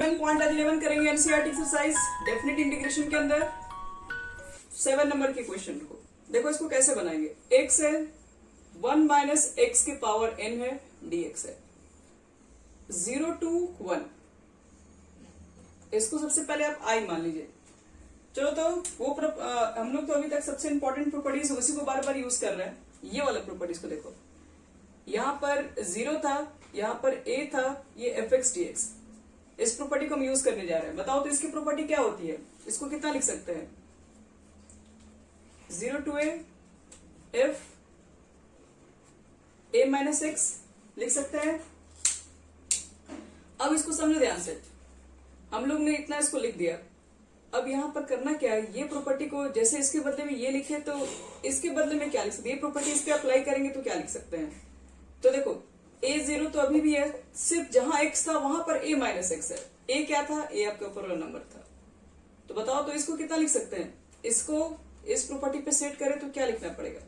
Point आज 11 करेंगे NCERT exercise definite integration के अंदर 7 नंबर के क्वेश्चन को। देखो इसको कैसे बनाएंगे। x है 1 माइनस एक्स की पावर n है dx है 0 to 1। इसको सबसे पहले आप i मान लीजिए। चलो तो वो हम लोग तो अभी तक सबसे इंपॉर्टेंट प्रॉपर्टीज उसी को बार बार यूज कर रहे हैं। ये वाला प्रॉपर्टीज को देखो, यहाँ पर 0 था, यहाँ पर a था, ये fx dx। इस प्रॉपर्टी को हम यूज करने जा रहे हैं। बताओ तो इसकी प्रॉपर्टी क्या होती है। इसको कितना लिख सकते हैं 0 to a f a minus x लिख सकते हैं। अब इसको समझो ध्यान से, हम लोग ने इतना इसको लिख दिया। अब यहाँ पर करना क्या है, ये प्रॉपर्टी को जैसे इसके बदले में ये लिखे तो इसके बदले में क्या लिख सकते हैं, ये प्रॉपर्टी इस पे अप्लाई करेंगे तो क्या लिख सकते हैं। तो देखो a0 तो अभी भी है, सिर्फ जहां x था वहां पर a माइनस एक्स है। a क्या था, a आपके ऊपर वाला नंबर था। तो बताओ तो इसको कितना लिख सकते हैं। इसको इस प्रॉपर्टी पे सेट करें तो क्या लिखना पड़ेगा।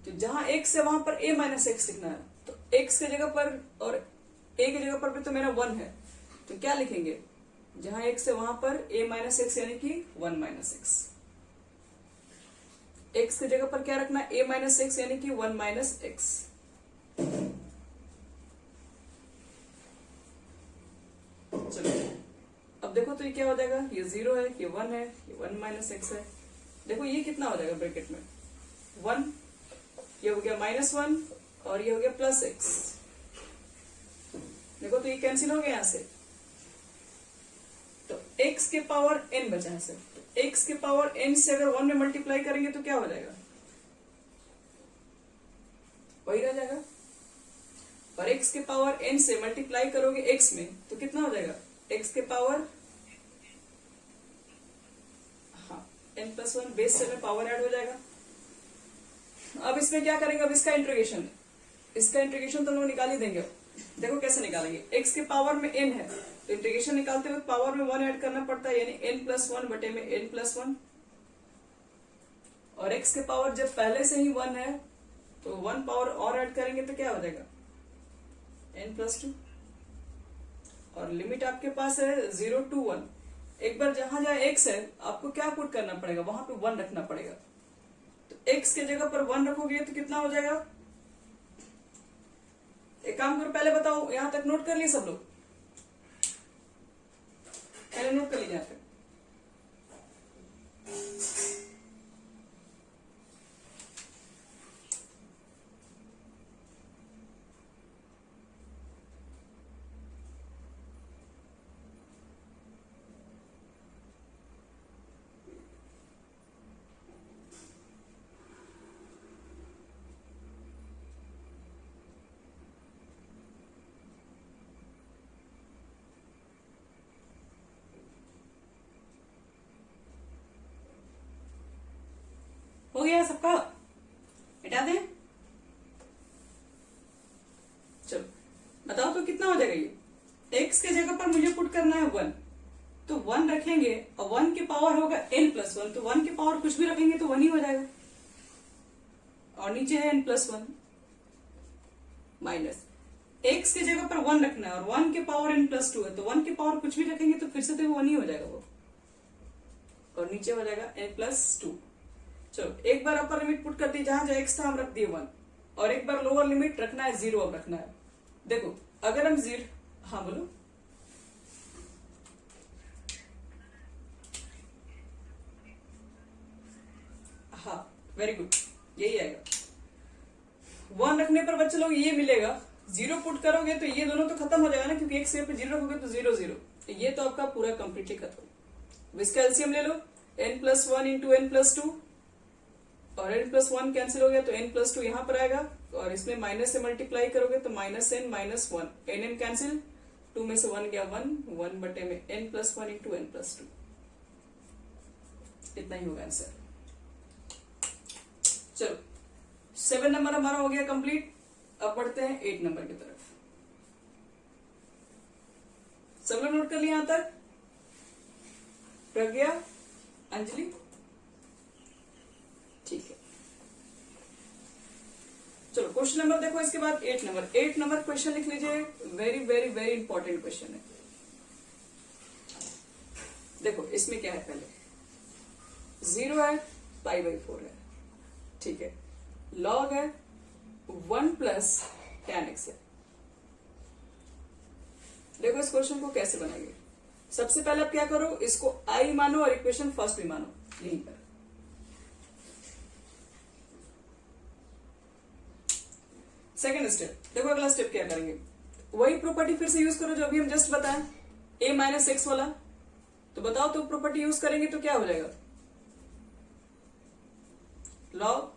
तो जहां x है वहां पर a माइनस एक्स लिखना है। तो x की जगह पर और a की जगह पर भी तो मेरा 1 है, तो क्या लिखेंगे जहां x है वहां पर a माइनस एक्स यानी कि 1 माइनस एक्स। x की जगह पर क्या रखना है a माइनस एक्स यानी कि 1 माइनस एक्स। चलो अब देखो तो ये क्या हो जाएगा, ये 0 है, ये 1 है, ये 1 माइनस एक्स है। देखो ये कितना हो जाएगा ब्रैकेट में 1, ये हो गया -1 और ये हो गया प्लस एक्स। देखो तो ये कैंसिल हो गया यहां से। तो x के पावर n बचा है सर। तो x के पावर n से अगर 1 में मल्टीप्लाई करेंगे तो क्या हो जाएगा, वही रह जाएगा। और x के पावर n से मल्टीप्लाई करोगे x में तो कितना हो जाएगा, x के पावर n+1 बेस से में पावर ऐड हो जाएगा। अब इसमें क्या करेंगे, अब इसका इंटीग्रेशन तो हम लोग निकाल ही देंगे। देखो कैसे निकालेंगे, x के पावर में n है तो इंटीग्रेशन निकालते हुए पावर में 1 ऐड करना पड़ता है, यानी n+1 बटे में n+1। और x के पावर जब पहले से ही 1 है तो 1 पावर और ऐड करेंगे तो क्या हो जाएगा n+2। और लिमिट आपके पास है 0 to 1। एक बार जहां x है आपको क्या पुट करना पड़ेगा, वहां पे 1 रखना पड़ेगा। तो x के जगह पर 1 रखोगे तो कितना हो जाएगा। एक काम करो, पहले बताओ, यहां तक नोट कर लिए सब लोग, पहले नोट कर लीजिए यहां तक। हो गया सबका, हटा दें। चलो बताओ तो कितना हो जाएगा ये। x के जगह पर मुझे पुट करना है 1, तो 1 रखेंगे और 1 की पावर होगा n+1, तो 1 की पावर कुछ भी रखेंगे तो 1 ही हो जाएगा। और नीचे है n+1 माइनस x की जगह पर 1 रखना है और 1 की पावर n+2 है, तो 1 की पावर कुछ भी रखेंगे तो फिर से तो 1 ही हो जाएगा वो। और नीचे हो जाएगा n+2। चलो एक बार अपर लिमिट पुट कर दी, जहां जो x था हम रख दिए 1, और एक बार लोअर लिमिट रखना है 0 अब रखना है। देखो अगर हम 0, हाँ बोलो, हाँ वेरी गुड, यही आएगा। 1 रखने पर बच्चे लोग ये मिलेगा, 0 पुट करोगे तो ये दोनों तो खत्म हो जाएगा ना, क्योंकि x पे 0 रखोगे तो 0 0, तो ये तो आपका पूरा कंप्लीटली खत्म। इसका एलसीएम ले लो, n+1 इंटू n+2, और n+1 कैंसिल हो गया तो n+2 यहां पर आएगा, और इसमें माइनस से मल्टीप्लाई करोगे तो -n -1, n कैंसिल, 2 में से 1 गया 1 बटे में n+1 इंटू n+2। इतना ही होगा आंसर। चलो 7 नंबर हमारा हो गया कंप्लीट। अब बढ़ते हैं 8 नंबर की तरफ। सब लोग नोट कर लिया यहां तक, प्रज्ञा, अंजलि, ठीक है। चलो क्वेश्चन नंबर देखो, इसके बाद 8 नंबर क्वेश्चन लिख लीजिए। Very very very important question है। देखो इसमें क्या है, पहले 0 है, π/4 है, ठीक है, लॉग है 1 प्लस tan x है। देखो इस क्वेश्चन को कैसे बनाएंगे। सबसे पहले आप क्या करो, इसको आई मानो और इक्वेशन फर्स्ट भी मानो, यहीं पर। सेकेंड स्टेप, देखो अगला स्टेप क्या करेंगे, वही प्रॉपर्टी फिर से यूज करो जो अभी हम जस्ट बताएं, a - x वाला। तो बताओ, तो प्रॉपर्टी यूज करेंगे तो क्या हो जाएगा, लॉग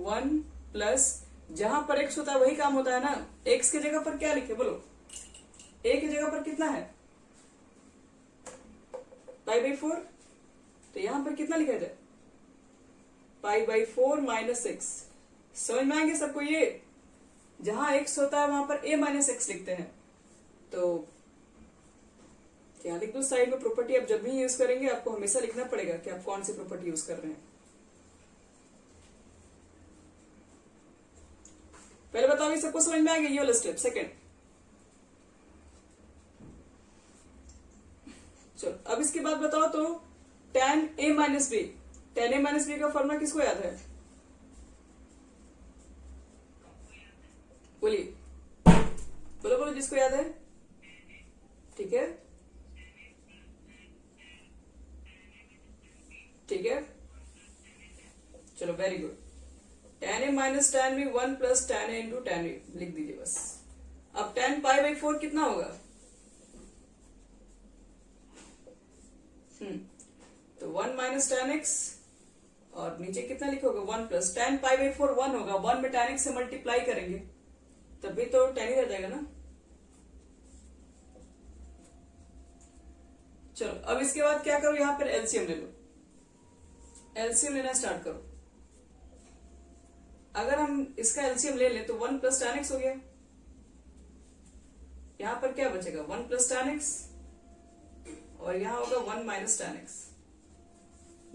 1 प्लस, जहां पर x होता है वही काम होता है ना। x की जगह पर क्या लिखे बोलो, a की जगह पर कितना है π/4, तो यहां पर कितना लिखा जाए, π/4 माइनस x। समझ में आएंगे सबको ये, जहां x होता है वहां पर a - x लिखते हैं। तो क्या लिख दो साइड में, प्रॉपर्टी आप जब भी यूज करेंगे आपको हमेशा लिखना पड़ेगा कि आप कौन सी प्रॉपर्टी यूज कर रहे हैं। पहले बताओ ये सबको समझ में आ गया, ये वाला स्टेप। सेकेंड, चलो अब इसके बाद बताओ तो tan a - b, tan a - b का फॉर्मूला किसको याद है, बोलिए, बोलो बोलो जिसको याद है, ठीक है, ठीक है, चलो very good. tan a minus tan b 1 plus tan a into tan a लिख दीजिए बस। अब tan π/4 कितना होगा, तो 1 माइनस tan x, और नीचे कितना लिखोगे 1 प्लस tan π/4 1 होगा, 1 में tan x से मल्टीप्लाई करेंगे तभी तो tan ही रह जाएगा ना। चलो अब इसके बाद क्या करो, यहां पर एलसीएम ले लो, एलसीएम लेना स्टार्ट करो। अगर हम इसका एलसीएम ले लें तो 1 प्लस tan x हो गया, यहां पर क्या बचेगा 1 प्लस tan x, और यहां होगा 1 माइनस tan x।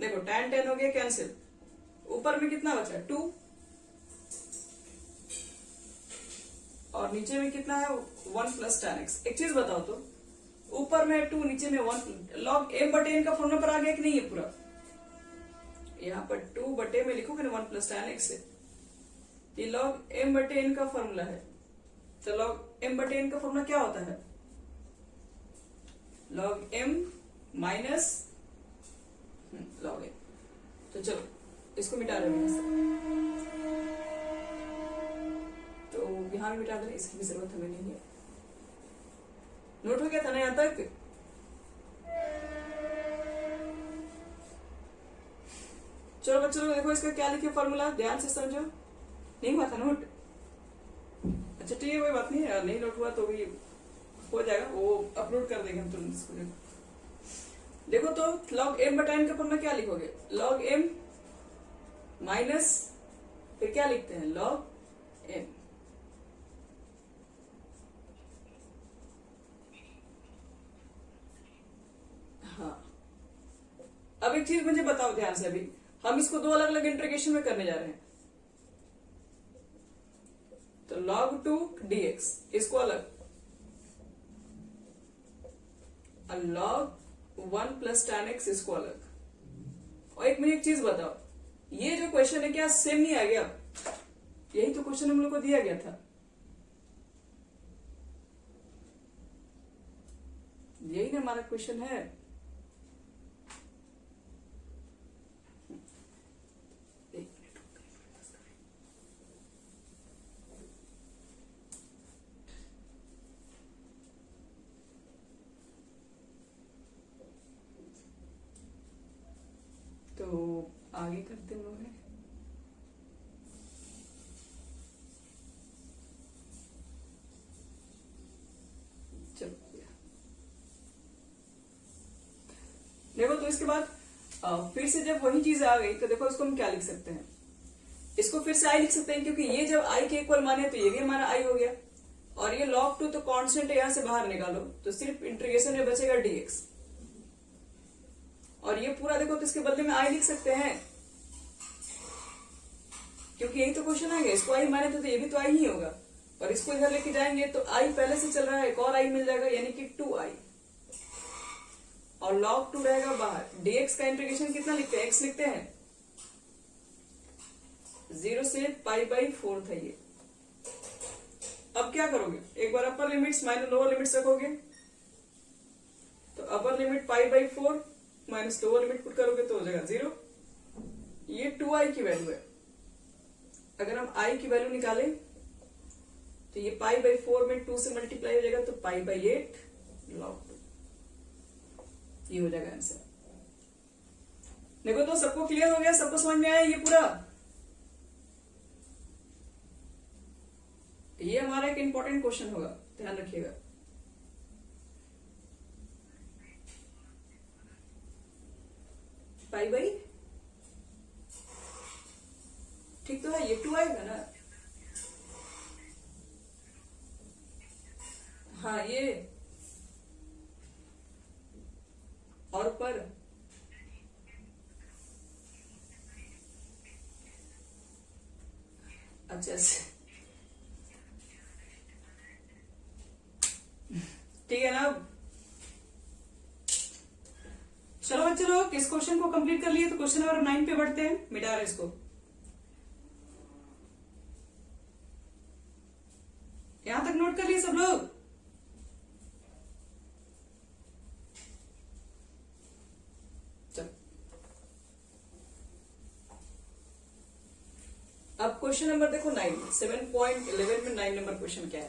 देखो tan हो गया कैंसिल, ऊपर में कितना बचा 2, और नीचे में कितना है 1 प्लस tan x। एक चीज बताओ तो, ऊपर में 2 नीचे में 1, लॉग m/n का फॉर्मूला पर आ गया कि नहीं है पूरा, यहाँ पर 2 में लिखोगे ना 1 प्लस tan x है, ये लॉग m/n का फॉर्मूला है। तो लॉग m/n का फॉर्मूला क्या होता है, log m minus log m। तो चलो इसको मिटा दो यहाँ से, तो यहां भी मिटा दो, इसकी भी जरूरत हमें नहीं है। नोट हो गया था ना यहां तक, चलो बच्चों देखो इसका क्या लिखे फॉर्मूला, ध्यान से समझो। नहीं हुआ था नोट, अच्छा ठीक है कोई बात नहीं है, नहीं नोट हुआ तो भी हो जाएगा, वो अपलोड कर देंगे हम तुरंत इसको। देखो तो log m/n का फॉर्मूला क्या लिखोगे, log m माइनस फिर क्या लिखते हैं log m। हाँ अब एक चीज मुझे बताओ ध्यान से, अभी हम इसको दो अलग अलग इंटीग्रेशन में करने जा रहे हैं। तो log 2 dx इसको अलग, और log 1 प्लस tan x इसको अलग। और एक मुझे एक चीज बताओ, ये जो क्वेश्चन है क्या सेम नहीं आ गया, यही तो क्वेश्चन हम लोग को दिया गया था, यही ना हमारा क्वेश्चन है। तो आगे करते हैं, चलो देखो तो इसके बाद फिर से जब वही चीज आ गई तो देखो इसको हम क्या लिख सकते हैं, इसको फिर से आई लिख सकते हैं, क्योंकि ये जब आई के इक्वल माने तो ये भी हमारा आई हो गया, और ये log 2 तो कांस्टेंट है, यहां से बाहर निकालो तो सिर्फ इंटीग्रेशन में बचेगा dx, और ये पूरा देखो तो इसके बदले में आई लिख सकते हैं, क्योंकि यही तो क्वेश्चन आएगा, इसको आई माने तो ये भी तो आई ही होगा, और इसको इधर लेके जाएंगे तो आई पहले से चल रहा है, एक और आई मिल जाएगा यानी कि 2i, और log 2 रहेगा बाहर। dx का इंटीग्रेशन कितना लिखते हैं, x लिखते हैं, 0 से π/4 था ये। अब क्या करोगे, एक बार upper limits minus lower limits रखोगे, तो upper limit π/4 minus lower limit put करोगे तो हो जाएगा 0। ये 2i की वैल्यू है, अगर हम i की वैल्यू निकालें तो ये π/4 में 2 से मल्टीप्लाई हो जाएगा तो π/8 log 2, ये हो जाएगा आंसर। देखो तो सबको क्लियर हो गया, सबको समझ में आया ये पूरा। ये हमारा एक इंपॉर्टेंट क्वेश्चन होगा, ध्यान रखिएगा। π/, ठीक तो है, ये 2 आएगा ना, हाँ ये, और पर अच्छा ठीक है ना। चलो बच्चे लोग इस क्वेश्चन को कंप्लीट कर लिए, तो क्वेश्चन नंबर 9 पे बढ़ते हैं। मिटा रहे इसको, यहां तक नोट कर लिए सब लोग। अब क्वेश्चन नंबर देखो 9, 7.11 में 9 नंबर क्वेश्चन क्या है।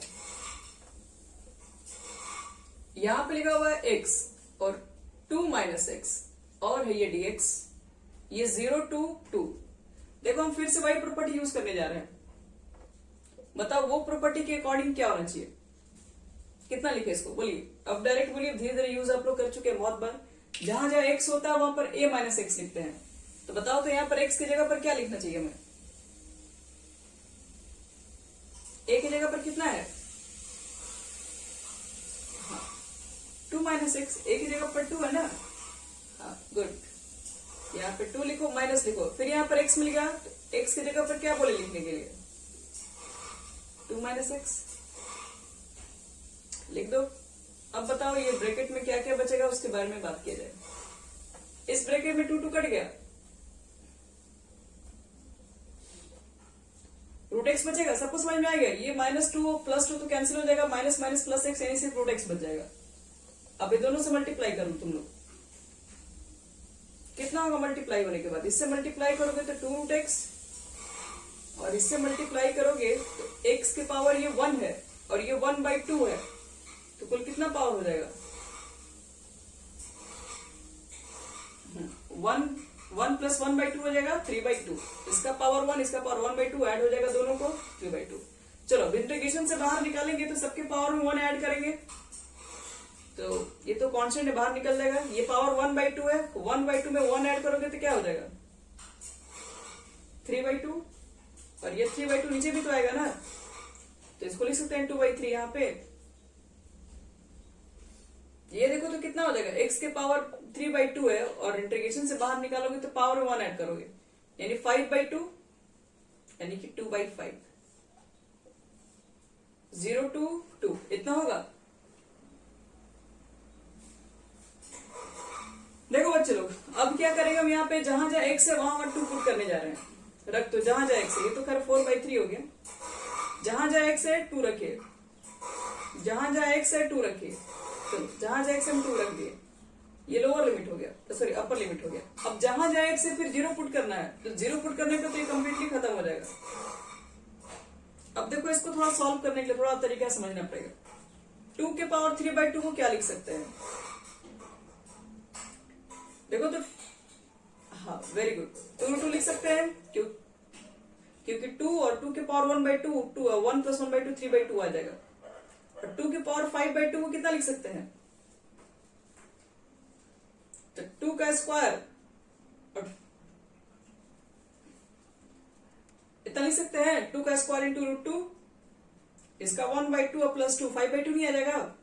यहां पे लिखा हुआ है x और 2 माइनस एक्स, और है ये dx, ये 0 to 2। देखो हम फिर से वही प्रॉपर्टी यूज करने जा रहे हैं, बताओ वो प्रॉपर्टी के अकॉर्डिंग क्या होना चाहिए। कितना लिखे इसको, बोलिए अब, डायरेक्ट बोलिए, धीरे धीरे यूज आप लोग कर चुके हैं बहुत बार। जहां जहां x होता है वहां पर a माइनस एक्स लिखते हैं, तो बताओ तो यहाँ पर x की जगह पर क्या लिखना चाहिए हमें। a की जगह पर कितना है, 2 माइनस एक्स, a की जगह पर 2 है ना, हाँ गुड। यहाँ पे 2 लिखो, माइनस लिखो, फिर यहाँ पर x मिल गया, तो x की जगह पर क्या बोले लिखने के लिए, 2 माइनस एक्स लिख दो। अब बताओ ये ब्रैकेट में क्या क्या बचेगा उसके बारे में बात किया जाए। इस ब्रैकेट में 2 कट गया, रूट एक्स बचेगा, सबको समझ में आ गया। ये -2 +2 तो कैंसिल हो जाएगा, माइनस माइनस प्लस एक्स, यानी सिर्फ रूट एक्स बच जाएगा। अब ये दोनों से मल्टीप्लाई करो तुम लोग, कितना होगा मल्टीप्लाई होने के बाद, इससे मल्टीप्लाई करोगे तो 2 रूट एक्स, और इससे मल्टीप्लाई करोगे तो x के पावर ये 1 है और ये 1/2 है, तो कुल कितना पावर हो जाएगा, 1 + 1/2 हो जाएगा 3/2। इसका पावर 1, इसका पावर 1/2 ऐड हो जाएगा दोनों को 3/2। चलो इंटीग्रेशन से बाहर निकालेंगे तो सबके पावर में 1 ऐड करेंगे, तो ये तो कांस्टेंट है, बाहर निकल जाएगा। ये पावर 1/2 है, 1/2 में 1 ऐड करोगे तो क्या हो जाएगा 3/2, और ये 3/2 नीचे भी तो आएगा ना, तो इसको लिख सकते हैं 2/3 यहाँ पे। ये देखो तो कितना हो जाएगा, x के पावर 3/2 है, और इंटीग्रेशन से बाहर निकालोगे तो पावर में 1 ऐड करोगे, यानी 5/2, यानी कि 2/5, 0 to 2 इतना होगा। देखो बच्चे लोग, अब क्या करेंगे हम यहाँ पे, जहां जहां x है वहां 2 पुट करने जा रहे हैं। रख तो जहां जहां x है, ये तो खैर 4/3 हो गया, जहां जहां x है 2 रखिए, जहां जहां x है 2 रखिए, चलो जहां जहां x हम 2 रख दिए, ये लोअर लिमिट हो गया, तो सॉरी अपर लिमिट हो गया। अब जहां जहां x है फिर 0 पुट करना है, तो 0 पुट करने पे तो ये कंप्लीटली खत्म हो जाएगा। अब देखो इसको थोड़ा सॉल्व करने के लिए थोड़ा तरीका समझना पड़ेगा। 2 के पावर 3/2 को क्या लिख सकते हैं, देखो तो, हाँ वेरी गुड, 2 लिख सकते हैं, क्योंकि 2 और 2 के पावर 1/2, 1 + 1/2 3/2 आ जाएगा। और 2 के पावर 5/2 को कितना लिख सकते हैं, तो 2 का स्क्वायर, और इतना लिख सकते हैं 2 का स्क्वायर इंटू √2, इसका 1/2 और +2 5/2 नहीं आ जाएगा।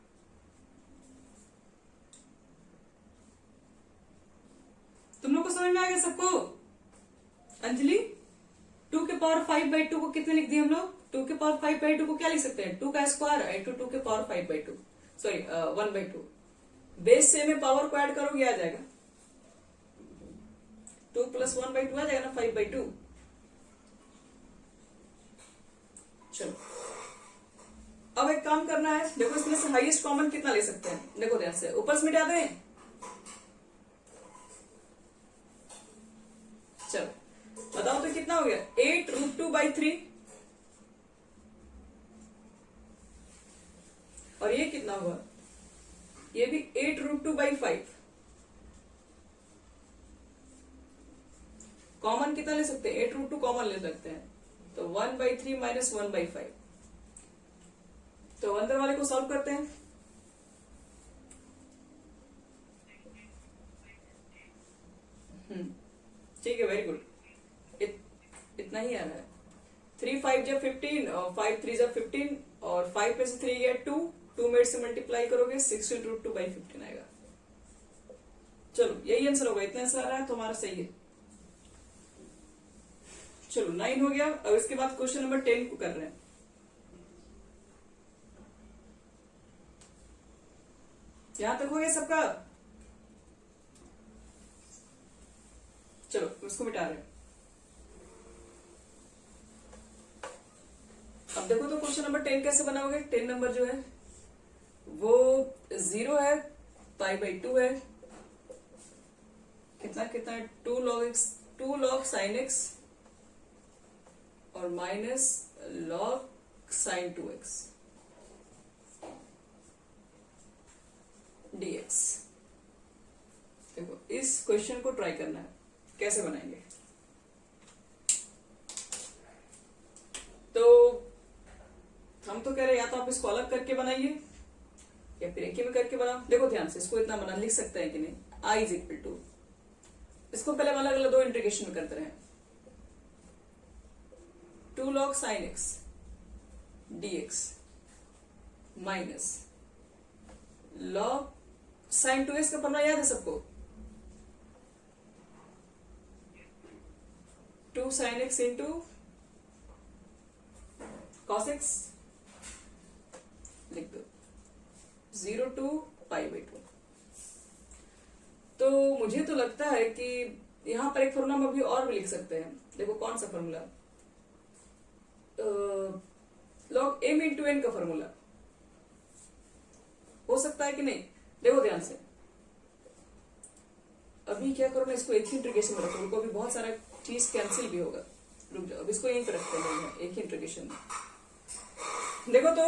तुम लोग को समझ में आ गया सबको। अंजलि, 2 के पावर 5/2 को कितने लिख दिए हम लोग? 2 के पावर 5/2 को क्या लिख सकते हैं? 2 का स्क्वायर इंटू 2 के पावर 5/2, सॉरी 1/2। बेस से में पावर को ऐड करोगे आ जाएगा 2 + 1/2 आ जाएगा ना 5/2। चलो अब एक काम करना है, देखो इसमें से हाईएस्ट कॉमन कितना ले सकते हैं, देखो ध्यान से ऊपर से मिटा दें। चलो बताओ तो कितना हो गया? 8√2/3 और ये कितना हुआ? ये भी 8√2/5। कॉमन कितना ले सकते हैं? 8√2 कॉमन ले सकते हैं, तो 1/3 माइनस 1/5। तो अंदर वाले को सॉल्व करते हैं। ठीक है, वेरी गुड। इतना ही आना है। 3 5 जब 15 और 5 3 जब 15 और 5 में से 3 गया 2 में से मल्टीप्लाई करोगे 16√2/15 आएगा। चलो यही आंसर होगा, इतना आंसर आ रहा है तो हमारा सही है। चलो 9 हो गया। अब इसके बाद क्वेश्चन नंबर 10 को कर रहे हैं। यहां तक हो गया सबका? चलो इसको मिटा रहे हैं। अब देखो तो क्वेश्चन नंबर 10 कैसे बनाओगे? 10 नंबर जो है वो 0 है, π/2 है, कितना कितना है 2 log sin x और minus log sin 2x dx। देखो इस क्वेश्चन को ट्राई करना है, कैसे बनाएंगे? तो हम तो कह रहे हैं या तो आप इसको अलग करके बनाइए या फिर एक ही में करके बनाओ। देखो ध्यान से, इसको इतना बना लिख सकते हैं कि नहीं? I = 2, इसको पहले हम अलग अलग 2 इंटीग्रेशन में करते रहे। 2 log sin x dx minus log sin 2x का फॉर्मूला याद है सबको? 2 sin x into cos x लिख दो 0 to π/2। तो मुझे तो लगता है कि यहां पर एक फॉर्मूला हम अभी और भी लिख सकते हैं। देखो कौन सा formula? log m into n का फॉर्मूला हो सकता है कि नहीं? देखो ध्यान से, अभी क्या करो ना, इसको एक ही इंटीग्रेशन में रखो, रुको अभी बहुत सारा चीज कैंसिल भी होगा। रुक जाओ, अब इसको यहीं पे रखते हैं एक ही इंटीग्रेशन में। देखो तो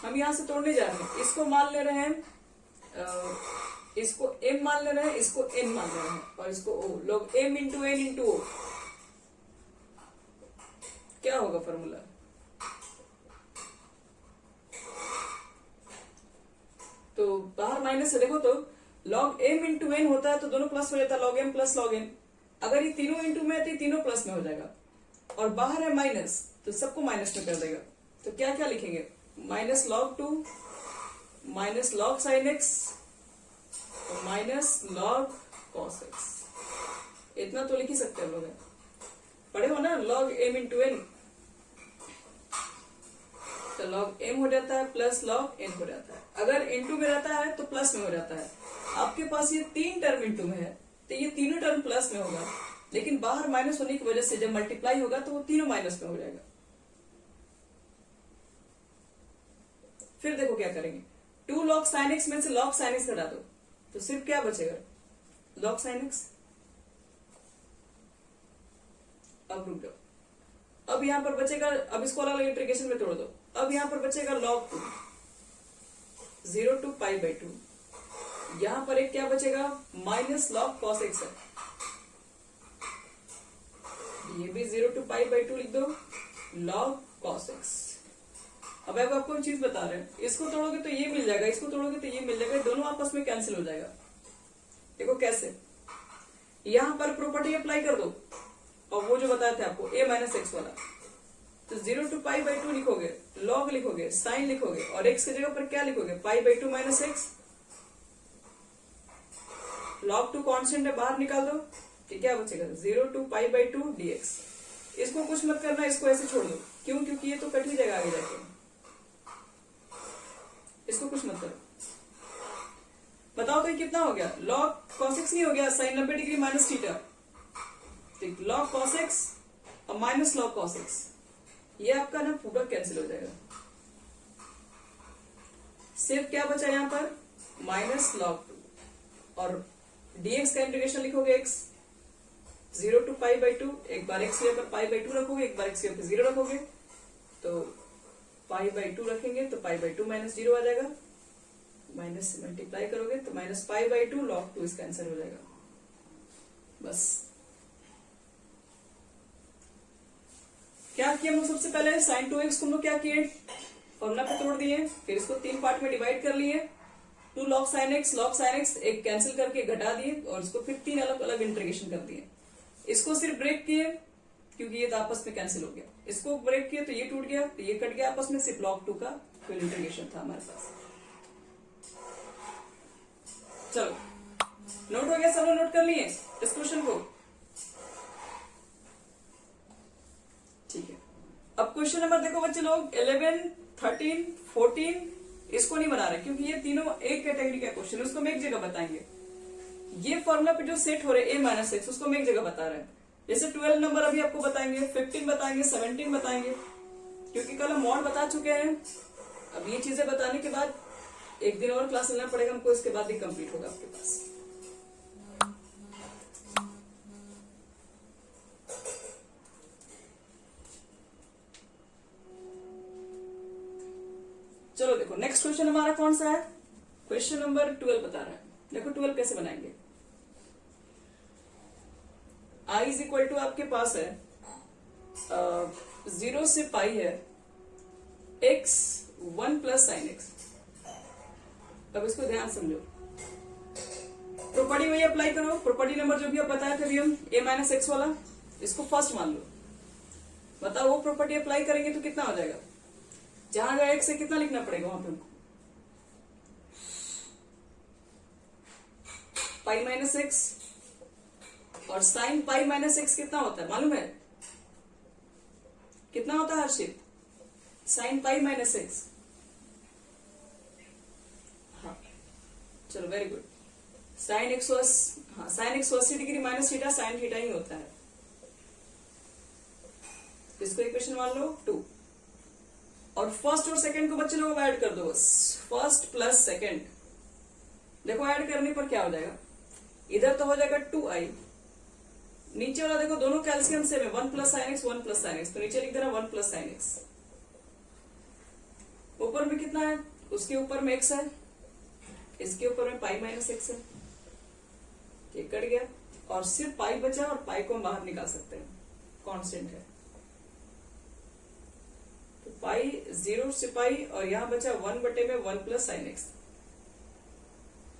हम यहां से तोड़ने जा रहे हैं, इसको मान ले रहे हैं, इसको m मान ले रहे हैं, इसको n मान ले रहे हैं और इसको o। log m into n into o क्या होगा फॉर्मूला? तो बाहर माइनस है, देखो तो log m इंटू n होता है तो दोनों प्लस हो जाता है, log m plus log n। अगर ये तीनों इंटू में है तो तीनों प्लस में हो जाएगा, और बाहर है माइनस तो सबको माइनस में कर देगा। तो क्या क्या लिखेंगे? Minus log 2 minus log sin x और माइनस log cos x। इतना तो लिख ही सकते हैं लोग, पढ़े हो ना log m इंटू n। तो log m हो जाता है प्लस log n हो जाता है। अगर इंटू में रहता है तो प्लस में हो जाता है। आपके पास ये 3 टर्म इंटू में है तो ये तीनों टर्म प्लस में होगा, लेकिन बाहर माइनस होने की वजह से जब मल्टीप्लाई होगा तो वो तीनों माइनस में हो जाएगा। फिर देखो क्या करेंगे, 2 log sin x में से log sin x घटा दो तो सिर्फ क्या बचेगा? log sin x। अब रुक जाओ, अब यहां पर बचेगा, अब इसको अलग अलग इंटीग्रेशन में तोड़ दो। अब यहां पर बचेगा log 2 0 to π/2। यहां पर एक क्या बचेगा? माइनस log cos x है, ये भी 0 to π/2 लिख दो log cos x। अब आपको चीज बता रहे हैं, इसको तोड़ोगे तो ये मिल जाएगा, इसको तोड़ोगे तो ये मिल जाएगा, दोनों आपस में कैंसिल हो जाएगा। देखो कैसे, यहां पर प्रॉपर्टी अप्लाई कर दो और वो जो बताए थे आपको a माइनस एक्स वाला, तो 0 to π/2 लिखोगे, log लिखोगे, साइन लिखोगे और x की जगह पर क्या लिखोगे? π/2 माइनस एक्स। log 2 कांस्टेंट है, बाहर निकाल दो, तो क्या बचेगा? 0 to π/2 dx। इसको कुछ मत करना, इसको ऐसे छोड़ दो। क्यों? क्योंकि ये तो कट ही जाएगा आगे जाके, इसको कुछ मत करो। बताओ तो ये कितना हो गया? log cos x नहीं हो गया, sin 90 डिग्री माइनस थीटा, ठीक, log cos x और माइनस log cos x, ये आपका ना पूरा कैंसिल हो जाएगा। सिर्फ क्या बचा यहाँ पर? माइनस log 2, और dx का इंटीग्रेशन लिखोगे x 0 to पाई बाई 2, एक बार x के ऊपर पाई बाई 2 रखोगे, एक बार x के ऊपर 0 रखोगे, तो पाई बाई 2 रखेंगे तो पाई बाई 2 माइनस 0 आ जाएगा, माइनस से मल्टीप्लाई करोगे तो माइनस पाई बाई 2 log 2 इसका आंसर हो जाएगा। बस क्या किया हम लोग? सबसे पहले sin 2x को हम लोग क्या किए? फॉर्मूला पे तोड़ दिए, फिर इसको 3 पार्ट में डिवाइड कर लिए, 2 log sin x एक कैंसिल करके घटा दिए, और इसको फिर 3 अलग अलग इंटीग्रेशन कर दिए। इसको सिर्फ ब्रेक किए क्योंकि ये तो आपस में कैंसिल हो गया, इसको ब्रेक किए तो ये टूट गया, तो ये कट गया आपस में, सिर्फ log 2 का फिर इंटीग्रेशन था हमारे पास। चलो नोट हो गया? सब लोग नोट कर लिए इस क्वेश्चन को? ठीक है। अब क्वेश्चन नंबर देखो बच्चे लोग 11, 13, 14 इसको नहीं बना रहे क्योंकि ये तीनों एक कैटेगरी का क्वेश्चन है, उसको हम एक जगह बताएंगे। ये फॉर्मूला पे जो सेट हो रहे a माइनस एक्स, उसको हम एक जगह बता रहे हैं। जैसे 12 नंबर अभी आपको बताएंगे, 15 बताएंगे, 17 बताएंगे, क्योंकि कल हम मॉड बता चुके हैं। अब ये चीजें बताने के बाद एक दिन और क्लास लेना पड़ेगा हमको, इसके बाद ही कंप्लीट होगा आपके पास। चलो देखो नेक्स्ट क्वेश्चन हमारा कौन सा है? क्वेश्चन नंबर 12 बता रहा है। देखो 12 कैसे बनाएंगे। i इज इक्वल टू आपके पास है 0 से पाई है x 1 प्लस साइन एक्स। अब इसको ध्यान समझो, प्रॉपर्टी वही अप्लाई करो, प्रॉपर्टी नंबर जो भी आप बताए थे अभी हम a माइनस एक्स वाला, इसको फर्स्ट मान लो। बताओ वो प्रॉपर्टी अप्लाई करेंगे तो कितना हो जाएगा? जहां जहां x है कितना लिखना पड़ेगा वहां पे हमको? पाई माइनस एक्स, और साइन पाई माइनस एक्स कितना होता है मालूम है? कितना होता है Harshit? Sine pi minus x. हाँ चलो very good. Sine 180 degree minus theta sine theta ही होता है। इसको इक्वेशन मान लो 2, और फर्स्ट और सेकंड को बच्चे लोग ऐड कर दो बस, फर्स्ट प्लस सेकंड। देखो ऐड करने पर क्या हो जाएगा? इधर तो हो जाएगा 2i, नीचे वाला देखो दोनों कैल्सियम सेम है, 1 plus sine x 1 plus sine x, तो नीचे लिख देना 1 प्लस साइन एक्स। ऊपर में कितना है? उसके ऊपर में x है, इसके ऊपर में पाई माइनस एक्स है, ये कट गया, और सिर्फ पाई बचा, और पाई को हम बाहर निकाल सकते हैं, कांस्टेंट है। तो पाई 0 से पाई, और यहां बचा 1 बटे में 1 प्लस साइन एक्स।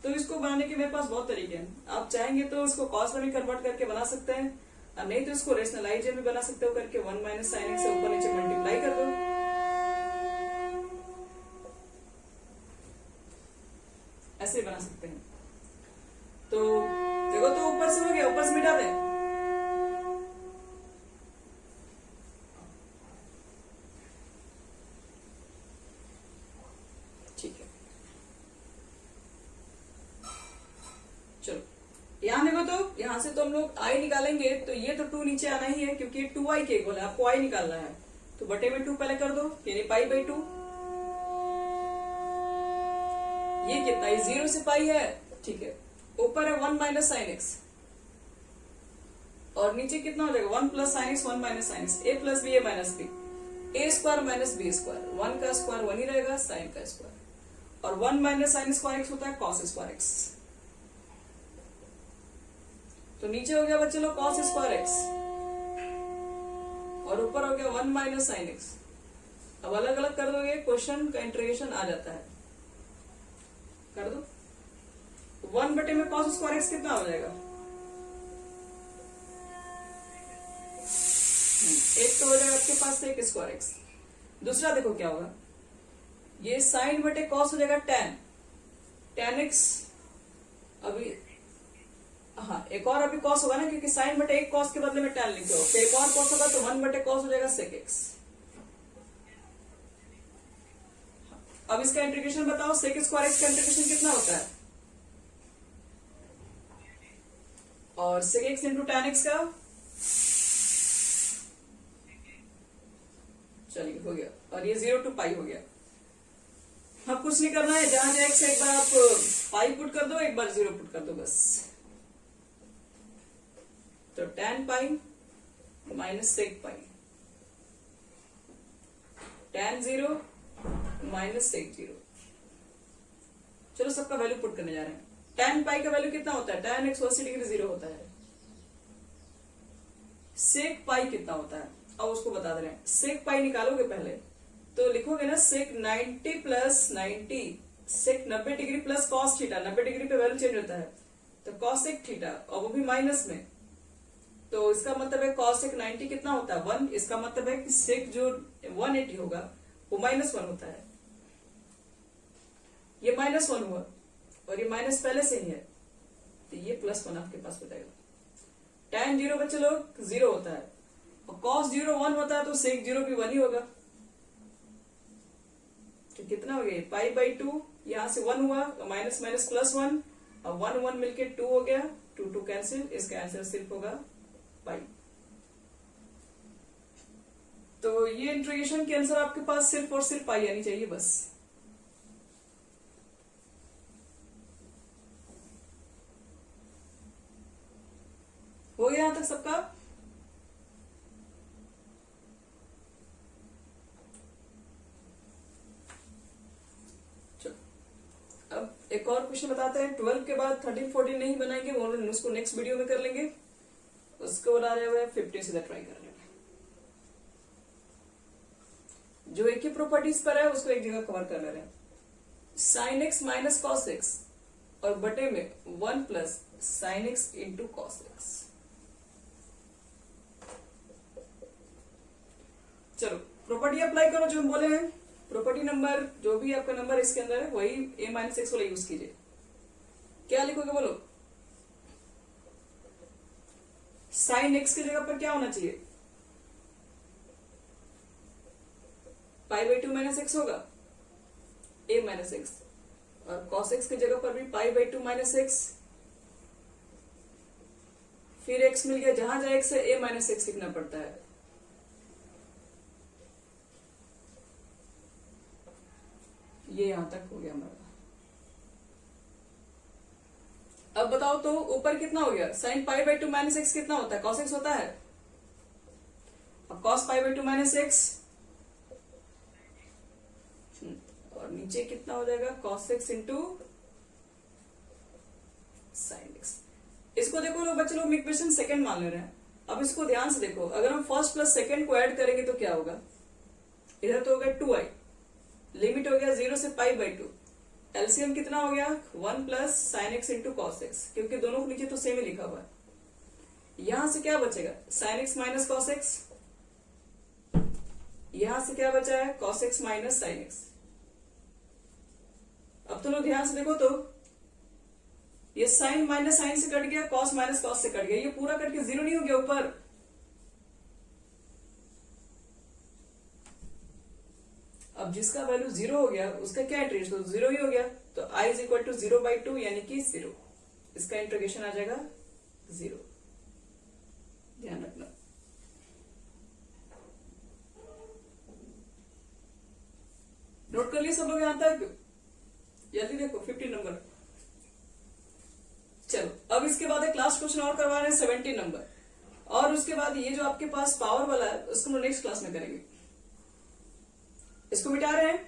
तो इसको बनाने के मेरे पास बहुत तरीके हैं। आप चाहेंगे तो इसको कॉस में भी कन्वर्ट करके बना सकते हैं, और नहीं तो इसको रेशनलाइज में बना सकते हो करके 1 माइनस साइन एक्स से ऊपर नीचे मल्टीप्लाई कर दो। ऐसे बना सकते हैं। तो देखो तो ऊपर से हो गया, ऊपर से मिटा दें। ठीक है, चलो यहां देखो तो यहां से तो हम लोग i निकालेंगे, तो ये तो 2 नीचे आना ही है क्योंकि ये 2i के इक्वल है, आपको i निकालना है। तो बटे में 2 पहले कर दो, यानी पाई बाई 2। ये कितना है? 0 से पाई है, ठीक है। ऊपर है 1 माइनस साइन एक्स, और नीचे कितना हो जाएगा? 1 plus sine x 1 minus sine x, a plus b a minus b, a square minus b square, 1 का स्क्वायर 1 ही रहेगा, साइन का स्क्वायर, और 1 माइनस साइन स्क्वायर एक्स होता है कॉस स्क्वायर एक्स। तो नीचे हो गया बच्चे लोग कॉस स्क्वायर एक्स, और ऊपर हो गया 1 माइनस साइन एक्स। अब अलग अलग कर दोगे, क्वेश्चन का इंटीग्रेशन आ जाता है, कर दो। 1 बटे में कॉस स्क्वायर एक्स कितना हो जाएगा? एक तो हो जाएगा आपके पास एक स्क्वायर एक्स। दूसरा देखो क्या होगा, ये साइन बटे कॉस हो जाएगा tan एक्स। अभी हाँ एक और अभी कॉस होगा ना, क्योंकि साइन बटे एक कॉस के बदले में tan लिखे हो, फिर एक और कॉस होगा तो 1 बटे कॉस हो जाएगा sec x। अब इसका इंटीग्रेशन बताओ, sec स्क्वायर x का इंटीग्रेशन कितना होता है, और sec x into tan x का, चलिए हो गया, और ये 0 to पाई हो गया। अब कुछ नहीं करना है, जहां जहां x एक बार आप पाई पुट कर दो, एक बार 0 पुट कर दो बस। तो tan पाई माइनस sec पाई, tan 0 माइनस sec 0। चलो सबका वैल्यू पुट करने जा रहे हैं। tan पाई का वैल्यू कितना होता है, tan x 80 डिग्री 0 होता है। sec पाई कितना होता है, अब उसको बता दे रहे हैं। sec पाई निकालोगे पहले तो लिखोगे ना sec 90 plus 90, sec 90 degree plus cos theta, 90 degree पे वैल्यू चेंज होता है तो cos sec थीटा, और वो भी माइनस में, तो इसका मतलब है cos sec 90 कितना होता है 1। इसका मतलब है कि sec जो 180 होगा वो -1 होता है। ये -1 हुआ और ये माइनस पहले से ही है, तो ये +1 आपके पास हो जाएगा। tan 0 बच्चे लोग 0 होता है, और cos 0 1 होता है, तो sec 0 भी 1 ही होगा। तो कितना हो गया, पाई बाई 2, यहां से 1 हुआ तो माइनस माइनस +1, और 1 1 मिलके 2 हो गया, 2 2 कैंसिल, इसका आंसर सिर्फ होगा पाई। तो ये इंटीग्रेशन के आंसर आपके पास सिर्फ और सिर्फ पाई आनी चाहिए बस। हो गया यहां तक सबका। अब एक और क्वेश्चन बताते हैं। 12 के बाद 13 14 नहीं बनाएंगे, वो उसको नेक्स्ट वीडियो में कर लेंगे। उसको बना रहे हुए 15 सीधा ट्राई कर रहे हैं। जो एक ही प्रॉपर्टीज पर है उसको एक जगह कवर कर ले रहे हैं। Sine x minus cos x और बटे में 1 plus sine x into cos x. चलो प्रॉपर्टी अप्लाई करो जो हम बोले हैं। प्रॉपर्टी नंबर जो भी आपका नंबर इसके अंदर है वही a माइनस एक्स वाला यूज कीजिए। क्या लिखोगे बोलो, साइन एक्स की जगह पर क्या होना चाहिए, पाई बाई 2 माइनस एक्स होगा, a माइनस एक्स, और कॉस एक्स की जगह पर भी पाई बाई 2 माइनस एक्स, फिर x मिल गया, जहां जहां x है a माइनस एक्स लिखना पड़ता है। ये यहां तक हो गया हमारा। अब बताओ तो ऊपर कितना हो गया, sine pi by 2 minus x कितना होता है, कॉस एक्स होता है, और cos pi by 2 minus x, और नीचे कितना हो जाएगा, cos x into sine x. इसको देखो लोग बच्चे लोग इक्वेशन सेकंड मान ले रहे हैं। अब इसको ध्यान से देखो, अगर हम फर्स्ट प्लस सेकंड को ऐड करेंगे तो क्या होगा, इधर तो हो गया 2i, लिमिट हो गया 0 से पाई बाई 2, एलसीएम कितना हो गया 1 plus sine x into cos x, क्योंकि दोनों को नीचे तो सेम ही लिखा हुआ है। यहां से क्या बचेगा, sine x minus cos x, यहां से क्या बचा है, cos x minus sine x. अब तो लोग ध्यान से देखो तो ये साइन माइनस साइन से कट गया, कॉस माइनस कॉस से कट गया, ये पूरा कट के 0 नहीं हो गया ऊपर। अब जिसका वैल्यू 0 हो गया उसका क्या इंटीग्रेशन, तो 0 ही हो गया, तो i इज इक्वल टू 0/2 यानी कि 0। इसका इंटीग्रेशन आ जाएगा 0, ध्यान रखना। नोट कर लिए सब लोग यहां तक, जल्दी देखो 15 नंबर। चलो अब इसके बाद एक लास्ट क्वेश्चन और करवा रहे हैं 17 नंबर, और उसके बाद ये जो आपके पास पावर वाला है उसको हम नेक्स्ट क्लास में करेंगे। इसको मिटा रहे हैं।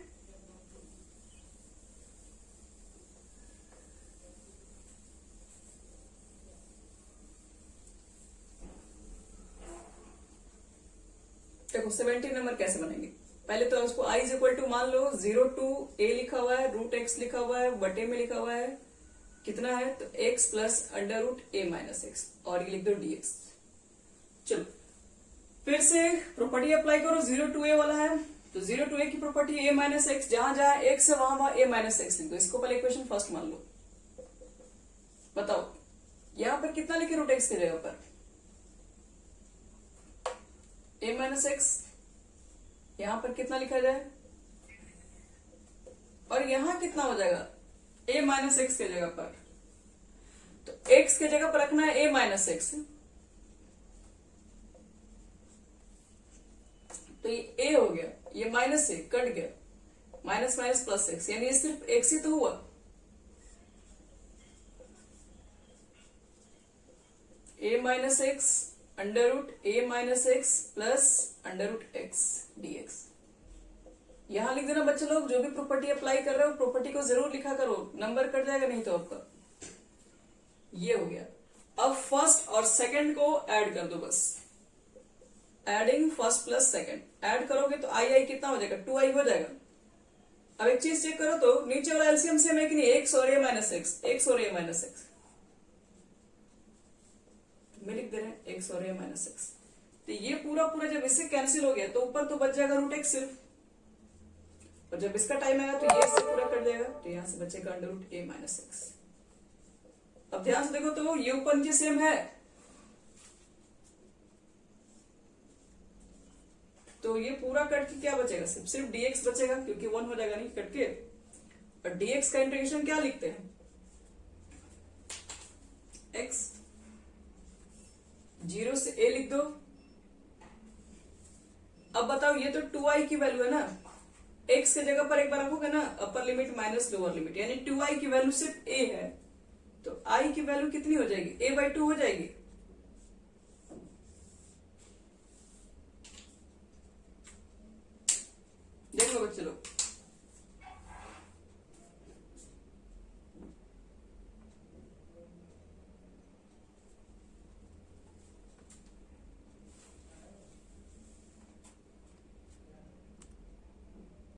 देखो 17 नंबर कैसे बनेंगे, पहले तो उसको i इज इक्वल टू मान लो 0 to a लिखा हुआ है, रूट एक्स लिखा हुआ है, बटे में लिखा हुआ है कितना है, तो x plus under root a minus x, और ये लिख दो dx। चलो फिर से प्रॉपर्टी अप्लाई करो, 0 to a वाला है तो 0 to a की प्रॉपर्टी a माइनस एक्स, जहां जहां x है वहां a माइनस एक्स लिख दो। इसको पहले इक्वेशन फर्स्ट मान लो। बताओ यहां पर कितना लिखे रूट एक्स की जगह पर a माइनस एक्स, यहां पर कितना लिखा जाए और यहां कितना हो जाएगा a माइनस एक्स की जगह पर, तो x की जगह पर रखना है a माइनस एक्स, तो ये a हो गया, ये माइनस से कट गया, माइनस माइनस प्लस एक्स, यानी ये सिर्फ x ही तो हुआ। a minus x under root a minus x plus under root x dx। यहां लिख देना बच्चे लोग, जो भी प्रॉपर्टी अप्लाई कर रहे हो प्रॉपर्टी को जरूर लिखा करो, नंबर कट जाएगा नहीं तो आपका। ये हो गया। अब फर्स्ट और सेकंड को ऐड कर दो बस, adding first plus second, add करोगे तो आई कितना हो जाएगा 2i हो जाएगा। अब एक चीज चेक करो तो नीचे वाला एलसीएम सेम है कि नहीं, एक्स और a माइनस एक्स, एक्स और a माइनस एक्स, मैं लिख दे रहे हैं एक्स और a माइनस एक्स, तो ये पूरा पूरा जब इससे कैंसिल हो गया तो ऊपर तो बच जाएगा रूट एक्स सिर्फ, और जब इसका टाइम आएगा तो ये इससे पूरा कट जाएगा, तो यहां से बचेगा under root a minus x. अब ध्यान से देखो तो ये ऊपर नीचे सेम है, तो ये पूरा कट के क्या बचेगा, सिर्फ dx बचेगा क्योंकि 1 हो जाएगा नहीं कट के। और dx का इंटीग्रेशन क्या लिखते हैं, x 0 से a लिख दो। अब बताओ ये तो 2i की वैल्यू है ना, x के जगह पर एक बार रखोगे ना upper limit minus lower limit, यानी 2i की वैल्यू सिर्फ a है, तो i की वैल्यू कितनी हो जाएगी, a/2 हो जाएगी। देख लो बच्चे लोग,